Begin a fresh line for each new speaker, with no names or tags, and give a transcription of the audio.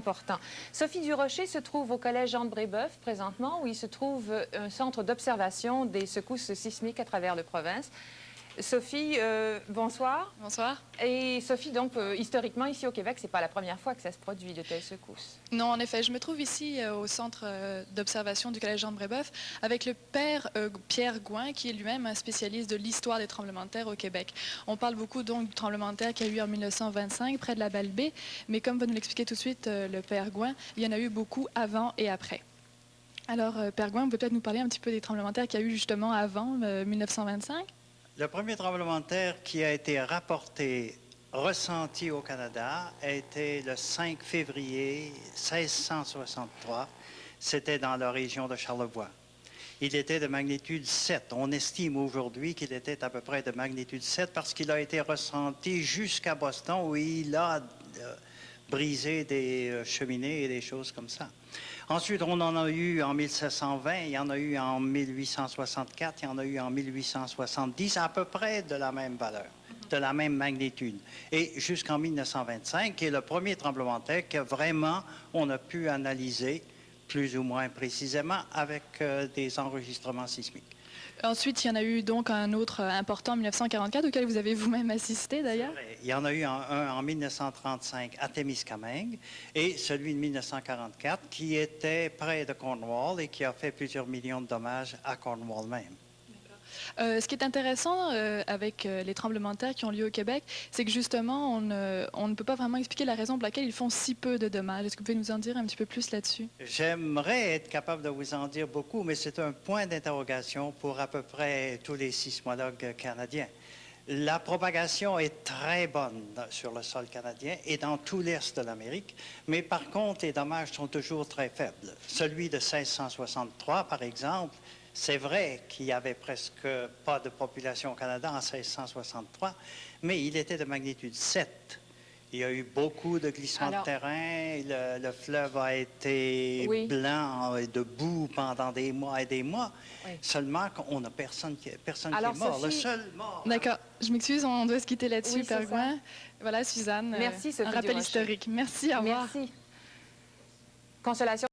important. Sophie Durocher se trouve au Collège Jean de Brébeuf, présentement, où il se trouve un centre d'observation des secousses sismiques à travers la province. Sophie, bonsoir.
Bonsoir.
Et Sophie, donc, historiquement, ici au Québec, c'est pas la première fois que ça se produit de telles secousses.
Non, en effet, je me trouve ici au centre d'observation du Collège Jean de Brébeuf avec le père Pierre Gouin, qui est lui-même un spécialiste de l'histoire des tremblements de terre au Québec. On parle beaucoup donc du tremblement de terre qu'il y a eu en 1925 près de la Baie-Baie, mais comme va nous l'expliquer tout de suite le père Gouin, il y en a eu beaucoup avant et après. Alors, père Gouin, vous pouvez peut-être nous parler un petit peu des tremblements de terre qu'il y a eu justement avant 1925?
Le premier tremblement de terre qui a été rapporté, ressenti au Canada, a été le 5 février 1663. C'était dans la région de Charlevoix. Il était de magnitude 7. On estime aujourd'hui qu'il était à peu près de magnitude 7 parce qu'il a été ressenti jusqu'à Boston où il a brisé des cheminées et des choses comme ça. Ensuite, on en a eu en 1720, il y en a eu en 1864, il y en a eu en 1870, à peu près de la même valeur, de la même magnitude. Et jusqu'en 1925, qui est le premier tremblement de terre que vraiment on a pu analyser plus ou moins précisément avec des enregistrements sismiques.
Ensuite, il y en a eu donc un autre important en 1944, auquel vous avez vous-même assisté d'ailleurs.
Il y en a eu un en 1935 à Témiscamingue et celui de 1944 qui était près de Cornwall et qui a fait plusieurs millions de dommages à Cornwall même.
Ce qui est intéressant avec les tremblements de terre qui ont lieu au Québec, c'est que justement, on ne peut pas vraiment expliquer la raison pour laquelle ils font si peu de dommages. Est-ce que vous pouvez nous en dire un petit peu plus là-dessus?
J'aimerais être capable de vous en dire beaucoup, mais c'est un point d'interrogation pour à peu près tous les sismologues canadiens. La propagation est très bonne sur le sol canadien et dans tout l'Est de l'Amérique, mais par contre, les dommages sont toujours très faibles. Celui de 1663, par exemple, c'est vrai qu'il n'y avait presque pas de population au Canada en 1663, mais il était de magnitude 7. Il y a eu beaucoup de glissements de terrain. Le fleuve a été blanc et de boue pendant des mois et des mois. Oui. Seulement qu'on n'a personne qui est mort. Sophie... Le seul mort...
D'accord. Je m'excuse, on doit se quitter là-dessus, Père Gouin. Voilà, Suzanne.
Merci, Sophie
un rappel historique. Merci, au revoir.
Merci. Consolation.